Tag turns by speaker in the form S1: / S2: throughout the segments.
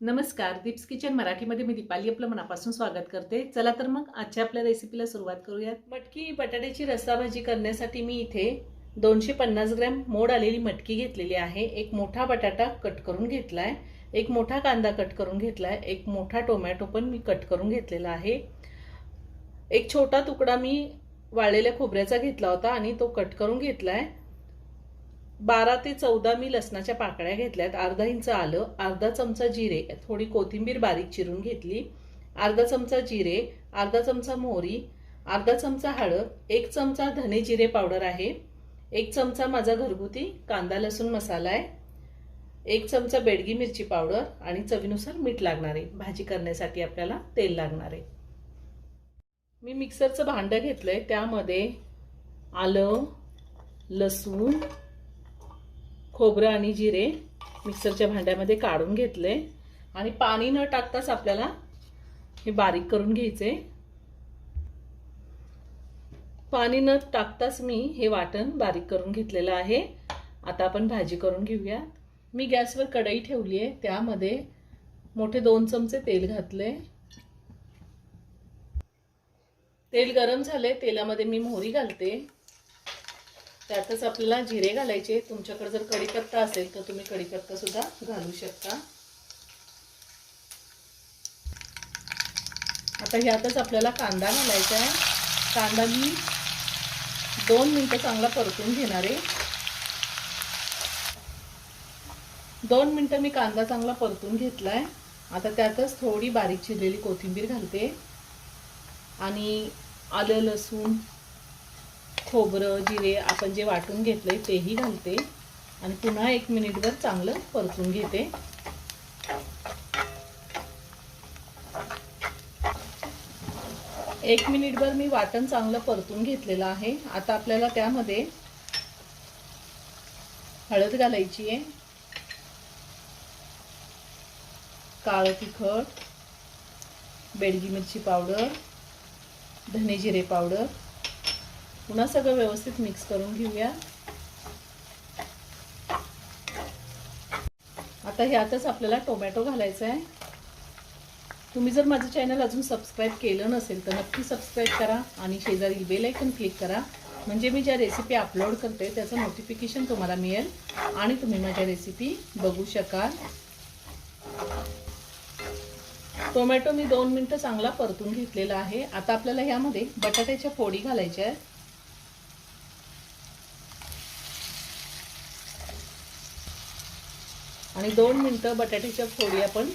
S1: नमस्कार, दीप्स किचन मराठीमध्ये मी दीपाली आपलं मनापासून स्वागत करते। चला तर मग आजच्या आपल्या रेसिपीला सुरुवात करूयात। मटकी बटाट्याची रस्सा भाजी करण्यासाठी मी इथे 250 ग्रॅम मोड आलेली मटकी घेतलेली आहे। एक मोठा बटाटा कट करून घेतलाय, एक मोठा कांदा कट करून घेतलाय, एक मोठा टोमॅटो पण मी कट करून घेतलेला आहे। एक छोटा तुकडा मी वाळलेल्या खोबऱ्याचा घेतला होता आणि तो कट करून घेतलाय। 12 ते 14 मी लसणाच्या पाकळ्या घेतल्यात, अर्धा इंच आलं, अर्धा चमचा जिरे, थोडी कोथिंबीर बारीक चिरून घेतली, अर्धा चमचा जिरे, अर्धा चमचा मोहरी, अर्धा चमचा हळद, एक चमचा धने जिरे पावडर आहे, एक चमचा माझा घरगुती कांदा लसूण मसाला आहे, एक चमचा बेडगी मिरची पावडर आणि चवीनुसार मीठ लागणार आहे। भाजी करण्यासाठी आपल्याला तेल लागणार आहे। मी मिक्सरचं भांडं घेतलंय, त्यामध्ये आलं, लसूण, खोबरं आणि जिरे मिक्सरच्या भांड्यामध्ये काढून घेतले आणि पाणी न टाकताच आपल्याला हे बारीक करून घ्यायचे। पाणी न टाकताच मी हे वाटण बारीक करून घेतलेलं आहे। आता आपण भाजी करून घेऊया। मी गॅसवर कढई ठेवली आहे, त्यामध्ये मोठे 2 चमचे तेल घातले। तेल गरम झाले, तेलामध्ये मी मोहरी घालते, त्यातच आपल्याला जिरे घालायचे। तुमच्याकडे जर कढीपत्ता असेल तर तुम्ही कढीपत्ता सुद्धा घालू शकता। आता ह्यातच आपल्याला कांदा घालायचा आहे। कांदा मी 2 मिनिटं चांगला परतून घेणार आहे। 2 मिनिटं मी कांदा चांगला परतून घेतलाय। आता त्यातच थोडी बारीक चिरलेली कोथिंबीर घालते आणि आलं, लसूण, खोबरं, जिरे आपण जे वाटून घेतलंय तेही घालते आणि पुन्हा 1 मिनिटभर चांगलं परतून घेते। एक मिनिटभर मी वाटण चांगलं परतून घेतलेलं आहे। आता आपल्याला त्यामध्ये हळद घालायची आहे, काळं तिखट, बेडगी मिरची पावडर, धने जिरे पावडर, पुन्हा सगळं व्यवस्थित मिक्स करून घेऊया। आता ह्यातच आपल्याला टोमॅटो घालायचा आहे। तुम्ही जर माझं चॅनल अजून सबस्क्राइब केलं नसेल तर नक्की सबस्क्राइब करा आणि शेजारील बेल आयकॉन क्लिक करा, म्हणजे मी ज्या रेसिपी अपलोड करते त्याचं नोटिफिकेशन तुम्हाला मिळेल आणि तुम्ही माझ्या रेसिपी बघू शकाल। टोमॅटो मी 2 मिनिटं चांगला परतून घेतलेला आहे। आता आपल्याला ह्यामध्ये बटाट्याच्या फोडी घालायच्या आहेत आणि 2 मिनिटं बटाट्याच्या फोडी आपण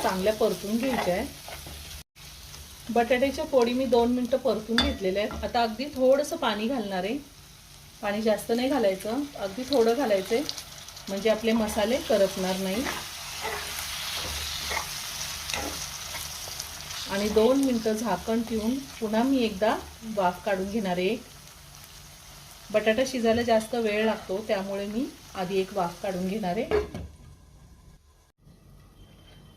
S1: चांगल्या परतून घ्यायच्या आहेत। बटाट्याच्या फोडी मी 2 मिनिटं परतून घेतलेल्या आहेत। आता अगदी थोडंसं पाणी घालणार आहे। पाणी जास्त नाही घालायचं, अगदी थोडं घालायचं, म्हणजे आपले मसाले करपणार नाही। आणि 2 मिनिटं झाकण ठेवून पुन्हा मी एकदा वाफ काढून घेणार आहे। बटाटा शिजायला जास्त वेळ लागतो, त्यामुळे मी आधी एक वाफ काढून घेणार आहे।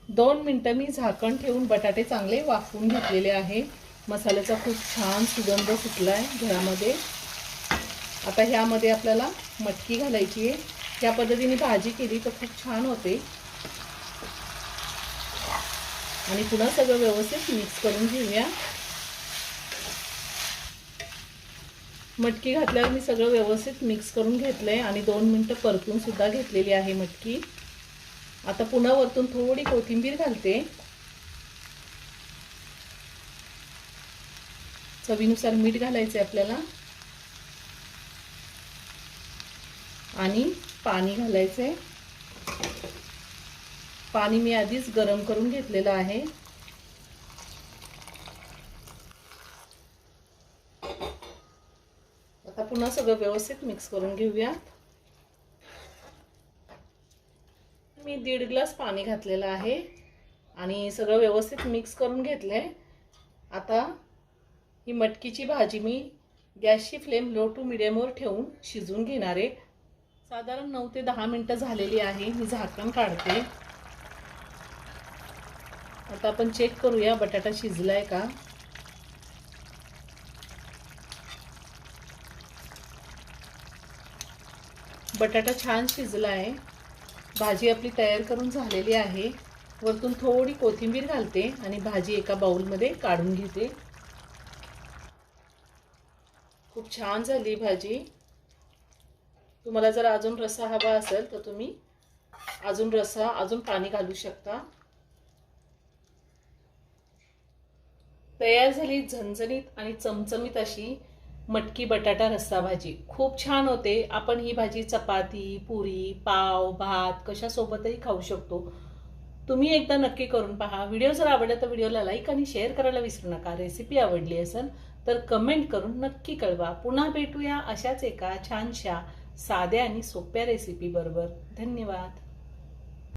S1: 2 मिनिटं मी झाकण ठेवून बटाटे चांगले वाफवून घेतलेले आहे। मसाल्याचा खूप छान सुगंध सुटलाय घरामध्ये। आता ह्यामध्ये आपल्याला मटकी घालायची आहे। या पद्धतीने भाजी केली तर खूप छान होते आणि पुन्हा सगळं व्यवस्थित मिक्स करून घेऊया। मटकी घातल्यावर मी सगळं व्यवस्थित मिक्स करून घेतलंय आणि 2 मिनिटं परतून सुद्धा घेतलेली आहे मटकी। आता पुन्हा वरतून थोडी कोथिंबीर घालते, चवीनुसार मीठ घालायचे आपल्याला आणि पाणी घालायचे। पाणी मी आधीच गरम करून घेतलेलं आहे। आता पुन्हा सगळं व्यवस्थित मिक्स करून घेऊया। मी 1.5 ग्लास पाणी घातलेलं आहे आणि सगळं व्यवस्थित मिक्स करून घेतलंय। आता ही मटकीची भाजी मी गॅसची फ्लेम लो टू मीडियमवर ठेवून शिजवून घेणार आहे। साधारण 9 ते 10 मिनिटं झालेली आहे। मी झाकण काढते। आता आपण चेक करूया बटाटा शिजलाय का। बटाटा छान शिजला आहे। भाजी आपली तयार करून झालेली आहे। वरतून थोडी कोथिंबीर घालते आणि भाजी एका बाउलमध्ये काढून घेते. खूप छान झाली भाजी. तुम्हाला जर अजून रस्सा हवा असेल तर तुम्ही अजून पाणी घालू शकता. तयार झाली झणझणीत आणि चमचमीत अशी मटकी बटाटा रस्सा भाजी. खूप छान होते. आपण ही भाजी चपाती, पुरी, पाव, भात कशासोबतही खाऊ शकतो. तुम्ही एकदा नक्की करून पहा. व्हिडिओ जर आवडला तर व्हिडिओला लाईक आणि शेअर करायला विसरू नका. रेसिपी आवडली असेल तर कमेंट करून नक्की कळवा. पुन्हा भेटूया अशाच एका छानशा साध्या आणि सोप्या रेसिपी बरोबर. धन्यवाद.